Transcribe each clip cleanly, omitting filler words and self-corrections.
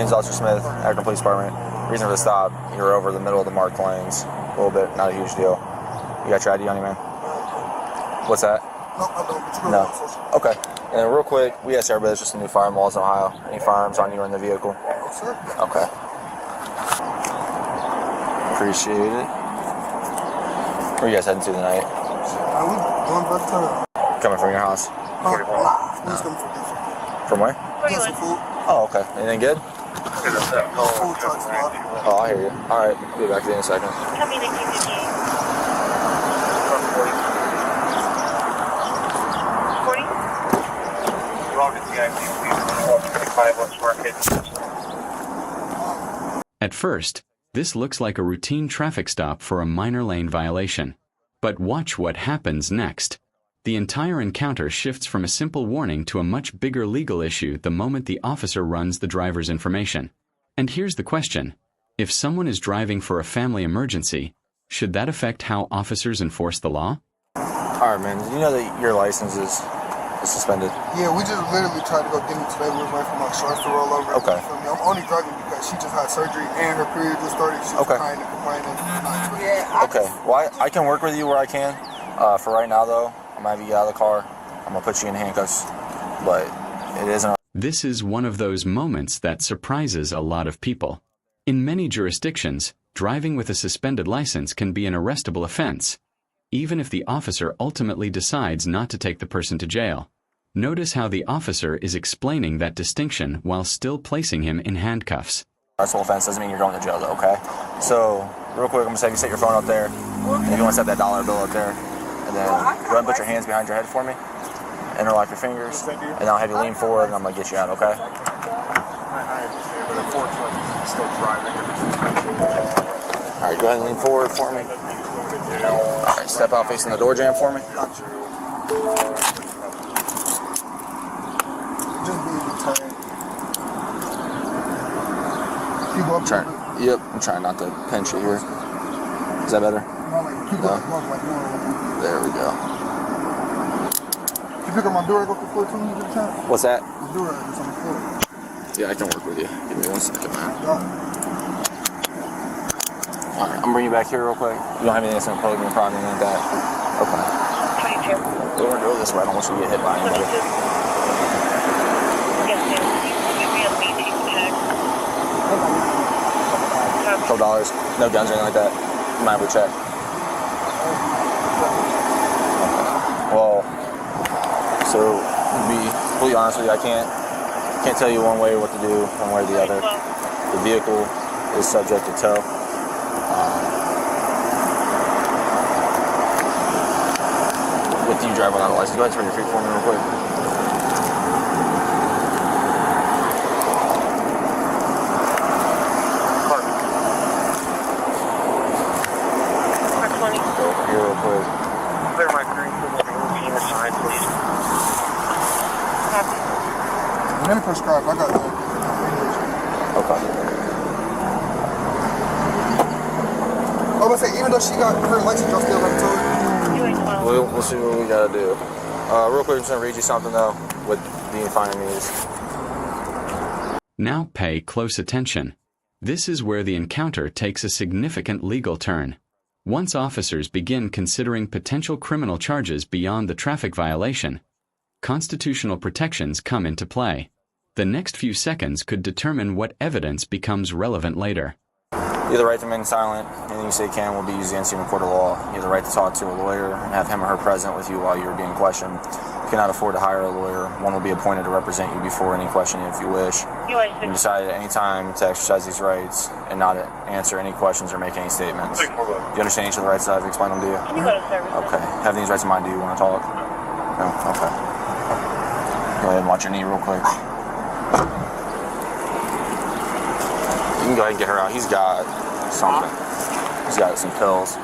name's Officer Smith, Akron Police Department. Reason for the stop, you were over the middle of the marked lanes. A little bit, not a huge deal. You got your ID on you, man? What's that? No, I don't. But you no. Okay. And then real quick, we asked everybody, it's just the new firearm laws in Ohio. Any firearms on you or in the vehicle? No, sir. Okay. Appreciate it. Where are you guys heading to tonight? We going back to... Coming from your house? Nah, no. From where? Get some food. Oh, okay. Anything good? Food trucks, bro. Oh, I hear you. All right. Be back to you in a second. Coming to QQQ. 40? At first, this looks like a routine traffic stop for a minor lane violation. But watch what happens next. The entire encounter shifts from a simple warning to a much bigger legal issue the moment the officer runs the driver's information. And here's the question. If someone is driving for a family emergency, should that affect how officers enforce the law? All right, man. Did you know that your license is suspended? Yeah, we just literally tried to go get me today. We was waiting for my shorts to roll over. Okay. You feel me? I'm only driving because she just had surgery and her period just started. She was crying and complaining. Yeah. Okay. Well, I can work with you where I can. For right now, though, I'm going to have you get out of the car. I'm going to put you in handcuffs. But it isn't... This is one of those moments that surprises a lot of people. In many jurisdictions, driving with a suspended license can be an arrestable offense, even if the officer ultimately decides not to take the person to jail. Notice how the officer is explaining that distinction while still placing him in handcuffs. Arrestable offense doesn't mean you're going to jail, though, okay? So, real quick, I'm going to have you set your phone up there. And if you want to set that $1 bill up there. And then go ahead and put your hands behind your head for me. Interlock your fingers. And I'll have you lean forward and I'm going to get you out, okay? Alright, go ahead and lean forward for me. Alright, step out facing the door jamb for me. Yep, I'm trying not to pinch you here. Is that better? No. There we go. You pick up my durag off the floor too? What's that? The durag is on the floor. Yeah, I can work with you. Give me 1 second, man. Alright, I'm gonna bring you back here real quick. You don't have anything that's gonna pose me a problem, anything like that? Okay. 22. We're gonna go this way. I don't want you to get hit by anybody. $12. No guns or anything like that. You might have a check. Well, so to be completely honest with you, I can't tell you one way what to do, one way or the other. The vehicle is subject to tow. With you driving without a license, go ahead and turn your feet for me real quick. Clear my current routine aside, please. Let me prescribe. I got that. Okay. I was gonna say, even though she got her license, y'all still have to tow it? We'll see what we gotta do. Real quick, I'm just gonna read you something though, what the defining is. Now pay close attention. This is where the encounter takes a significant legal turn. Once officers begin considering potential criminal charges beyond the traffic violation, constitutional protections come into play. The next few seconds could determine what evidence becomes relevant later. You have the right to remain silent. Anything you say can will be used against you in a court of law. You have the right to talk to a lawyer and have him or her present with you while you're being questioned. If you cannot afford to hire a lawyer, one will be appointed to represent you before any questioning if you wish. You decide at any time to exercise these rights and not answer any questions or make any statements. Do you understand each of the rights that I've explained them to you? Can you go to service? Okay. Have these rights in mind. Do you want to talk? No? Okay. Go ahead and watch your knee real quick. You can go ahead and get her out. He's got something. He's got some pills.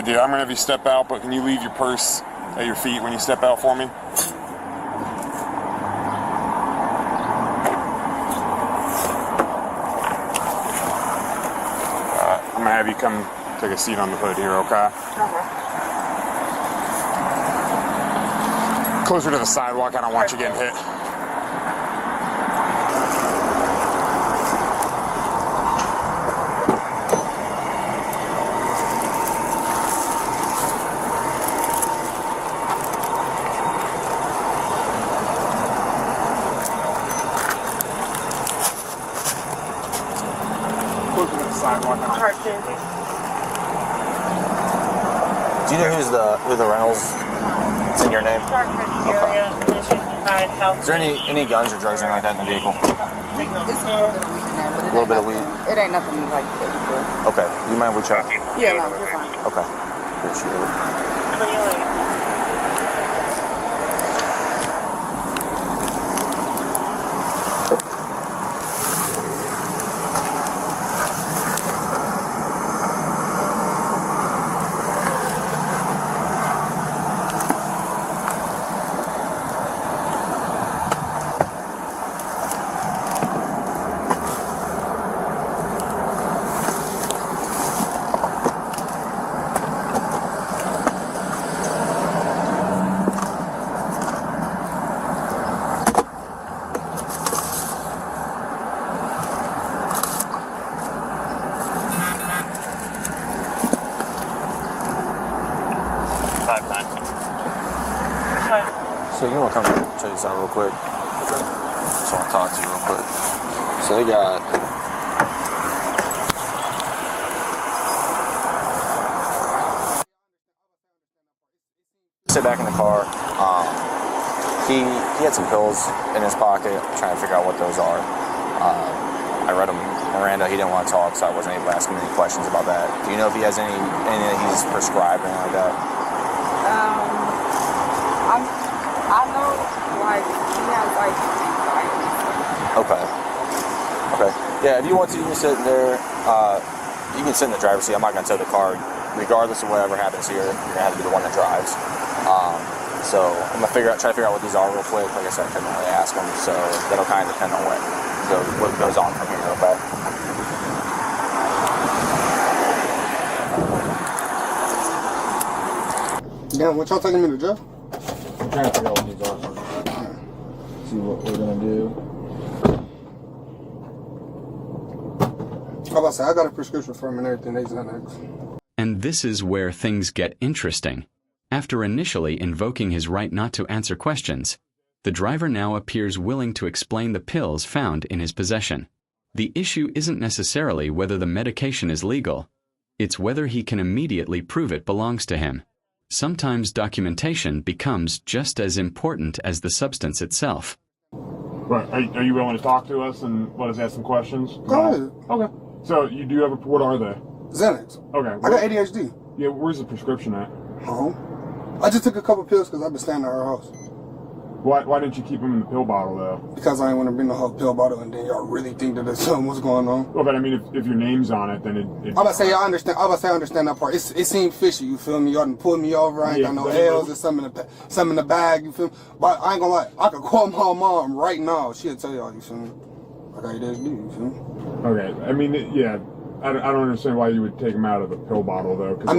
Dude, I'm gonna have you step out, but can you leave your purse at your feet when you step out for me? I'm gonna have you come take a seat on the hood here, okay? Closer to the sidewalk, I don't want you getting hit. closer to the sidewalk. Hard to. Do you know who the rentals? It's in your name. Dartford area, 55 South. Is there any guns or drugs or anything like that in the vehicle? It's a little bit of weed. It ain't nothing like that. Okay. You mind we check? Yeah, no, you're fine. Okay. Appreciate it. 28. So you want to come and tell you something real quick? Just want to talk to you real quick. So they got... Sit back in the car. He had some pills in his pocket. I'm trying to figure out what those are. I read him Miranda. He didn't want to talk, so I wasn't able to ask him any questions about that. Do you know if he has any that he's prescribed or anything like that? I know, like, he has, like, anxiety. Okay. Yeah, if you want to, you can sit in there. You can sit in the driver's seat. I'm not going to tow the car. Regardless of whatever happens here, you're going to have to be the one that drives. So I'm going to try to figure out what these are real quick. Like I said, I couldn't really ask them, so that'll kind of depend on what goes on from here, okay? Damn, what y'all taking me to jail? I'm trying to figure out what these are. See what we're going to do. How about to say, I got a prescription for him and everything. They Xanax. And this is where things get interesting. After initially invoking his right not to answer questions, the driver now appears willing to explain the pills found in his possession. The issue isn't necessarily whether the medication is legal. It's whether he can immediately prove it belongs to him. Sometimes documentation becomes just as important as the substance itself. Right. Are you willing to talk to us and let us ask some questions? Go ahead. Okay. So you do have what are they? Xanax. Okay. I got ADHD. Yeah, where's the prescription at? Home. I just took a couple pills because I've been staying at her house. Why didn't you keep them in the pill bottle though? Because I didn't want to bring the whole pill bottle and then y'all really think that there's something what's going on. Well, but I mean, if your name's on it, then it I'm about to say, I understand. I understand that part. It seemed fishy. You feel me? Y'all done pulled me over. I ain't got no L's or something in the bag. You feel me? But I ain't gonna lie. I could call my mom right now. She'll tell y'all. You feel me? I got ADHD. You feel me? Okay. I mean, yeah. I don't understand why you would take them out of the pill bottle though. Cause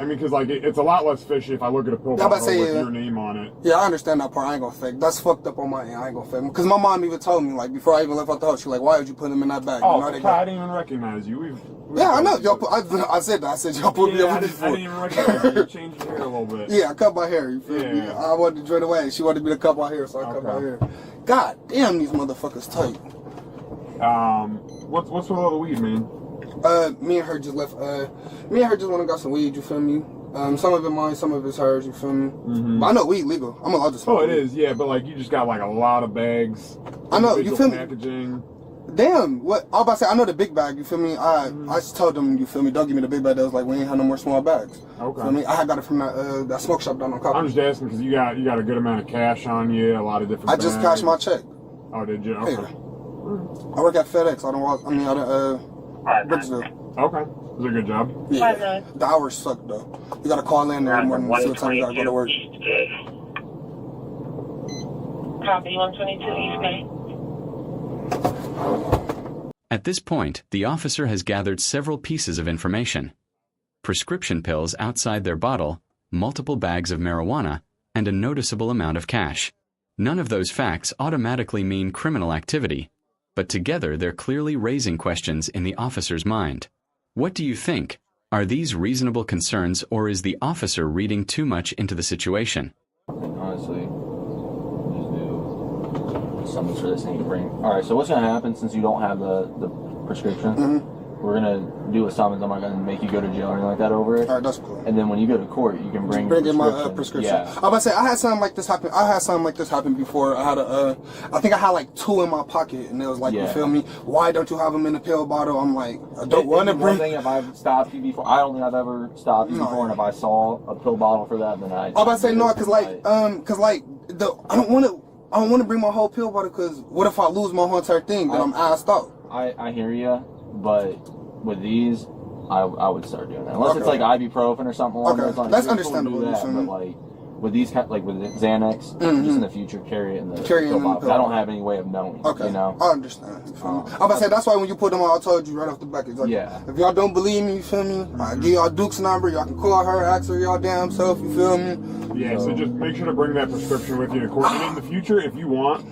because it's a lot less fishy if I look at a pill bottle with your name on it. Yeah, I understand that part. I ain't gonna fake. That's fucked up on my end. I ain't gonna fake. Because my mom even told me, like, before I even left out the house, she like, why would you put them in that bag? Oh, you know, I didn't even recognize you. Yeah, I know. I said that. I said y'all put me over before. I didn't even recognize you. You changed your hair a little bit. Yeah, I cut my hair. You feel me? I wanted to drain away. She wanted me to cut my hair, so I cut my hair. God damn, these motherfuckers tight. What's with all the weed, man? Me and her just left. Me and her just went and got some weed. You feel me? Some of it mine, some of it's hers. You feel me? Mm-hmm. But I know weed legal. I'm allowed to smoke. Oh, it is. Yeah, but like you just got like a lot of bags. I know. You feel packaging. Me? Damn. What? I was about to say. I know the big bag. You feel me? I just told them. You feel me? Don't give me the big bag. That was like we ain't have no more small bags. Okay. Feel me? I got it from that smoke shop down on Copper. I'm just asking because you got a good amount of cash on you. A lot of different. I just cashed my check. Oh, did you? Okay. Yeah. I work at FedEx. I don't register. Okay. It was a good job. Yeah. The hours suck though. You gotta call in every morning and see what time you gotta go to work. Copy 122 East Bay. At this point, the officer has gathered several pieces of information. Prescription pills outside their bottle, multiple bags of marijuana, and a noticeable amount of cash. None of those facts automatically mean criminal activity, but together they're clearly raising questions in the officer's mind. What do you think? Are these reasonable concerns, or is the officer reading too much into the situation? Honestly, just do something for this thing to bring. All right, so what's going to happen since you don't have the prescription? we're gonna do a summons. I'm not gonna make you go to jail or anything like that over it. All right, that's cool. And then when you go to court, you can bring in my prescription. Yeah. I'm about to say I had something like this happen. I had something like this happen before. I had I think I had like 2 in my pocket, and it was like, you feel me? Why don't you have them in a pill bottle? I'm like, I don't want to bring. One thing, if I've stopped you before, I don't think I've ever stopped you before, and if I saw a pill bottle for that, then I'm about to say no, cause like I don't want to bring my whole pill bottle, cause what if I lose my whole entire thing? Then I'm assed out. I hear you, but with these, I would start doing that. Unless it's like ibuprofen or something along those lines. That's understandable. That, but like with these, like with Xanax, just in the future, carry it in the pill bottle. I don't have any way of knowing. You know? I understand. I'm about to say that's why when you put them on, I told you right off the back. Exactly. Yeah. If y'all don't believe me, you feel me? I give y'all Duke's number. Y'all can call her, ask her y'all damn self. You feel me? Yeah. So just make sure to bring that prescription with you to court. And in the future, if you want.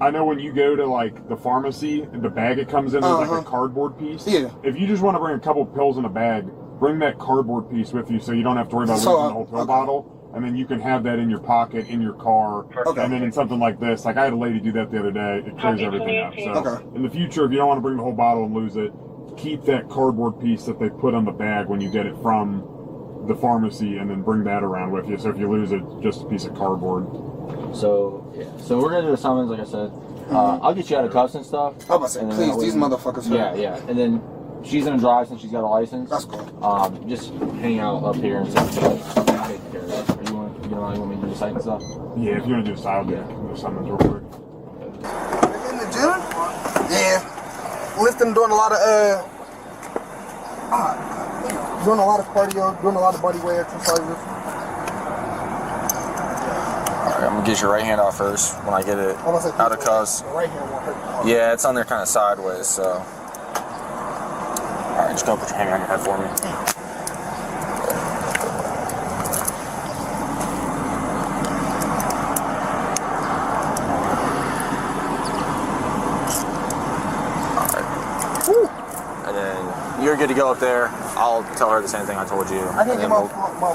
I know when you go to like the pharmacy, the bag it comes in is like a cardboard piece. Yeah. If you just want to bring a couple pills in a bag, bring that cardboard piece with you so you don't have to worry about losing the whole pill bottle. And then you can have that in your pocket, in your car. And then in something like this, like I had a lady do that the other day. It clears everything up. So in the future, if you don't want to bring the whole bottle and lose it, keep that cardboard piece that they put on the bag when you get it from the pharmacy, and then bring that around with you. So if you lose it, just a piece of cardboard. So we're gonna do a summons, like I said. I'll get you out of cuffs and stuff. I'm about to say, please, these motherfuckers. Yeah. And then she's gonna drive since she's got a license. That's cool. Just hang out up here and take care of it. You want me to do the site and stuff? Yeah, if you want to do a side, I'll do the summons real quick. In the gym? Yeah. Lifting, doing a lot of cardio, doing a lot of body weight exercises. I'm gonna get your right hand off first when I get it out of cuffs. Right hand won't hurt. Yeah, it's on there kind of sideways, so. Alright, just go put your hand on your head for me. Alright. Woo. And then you're good to go up there. I'll tell her the same thing I told you. I can get my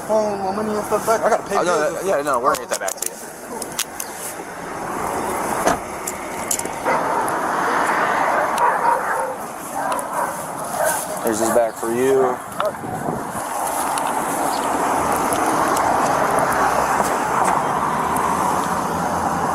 phone, my money and stuff back. I gotta pay bills. We're gonna get that back to you. Here's his back for you.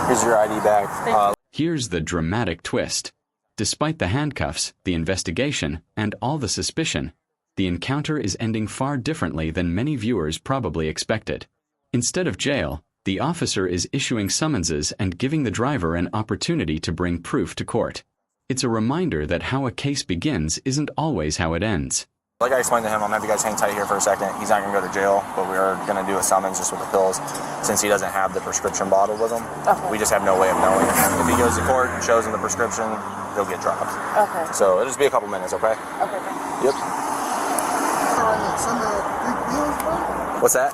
Here's your ID back. Here's the dramatic twist. Despite the handcuffs, the investigation, and all the suspicion, the encounter is ending far differently than many viewers probably expected. Instead of jail, the officer is issuing summonses and giving the driver an opportunity to bring proof to court. It's a reminder that how a case begins isn't always how it ends. Like I explained to him, I'm gonna have you guys hang tight here for a second. He's not gonna go to jail, but we are gonna do a summons just with the pills, since he doesn't have the prescription bottle with him. Okay. We just have no way of knowing. If he goes to court and shows him the prescription, he'll get dropped. Okay. So it'll just be a couple minutes, okay? Okay. Yep. What's that?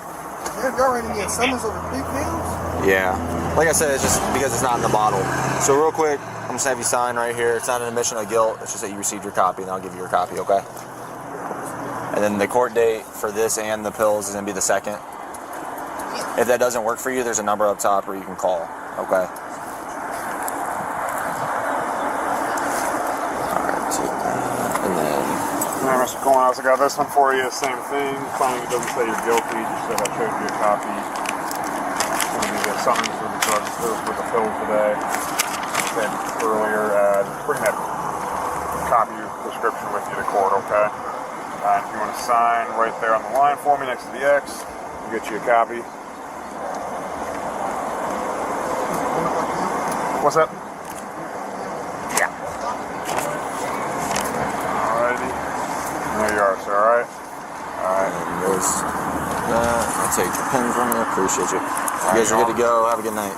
You're already getting summons over 3 pills? Yeah. Like I said, it's just because it's not in the bottle. So real quick, I'm just gonna have you sign right here. It's not an admission of guilt. It's just that you received your copy, and I'll give you your copy, okay? And then the court date for this and the pills is gonna be the 2nd. If that doesn't work for you, there's a number up top where you can call, okay? And then... Alright, Mr. Cohen, I also got this one for you. Same thing. Claiming it doesn't say you're guilty, just said I showed you a copy. It's going to be the summons for the drug for the pills today. Said earlier, bring that copy of the prescription with you to court, okay? If you want to sign right there on the line for me next to the X, I'll get you a copy. What's that? Yeah. Alrighty. There you are, sir, alright? Alright. I'll take your pen from you. Appreciate you. You guys are good to go. Have a good night.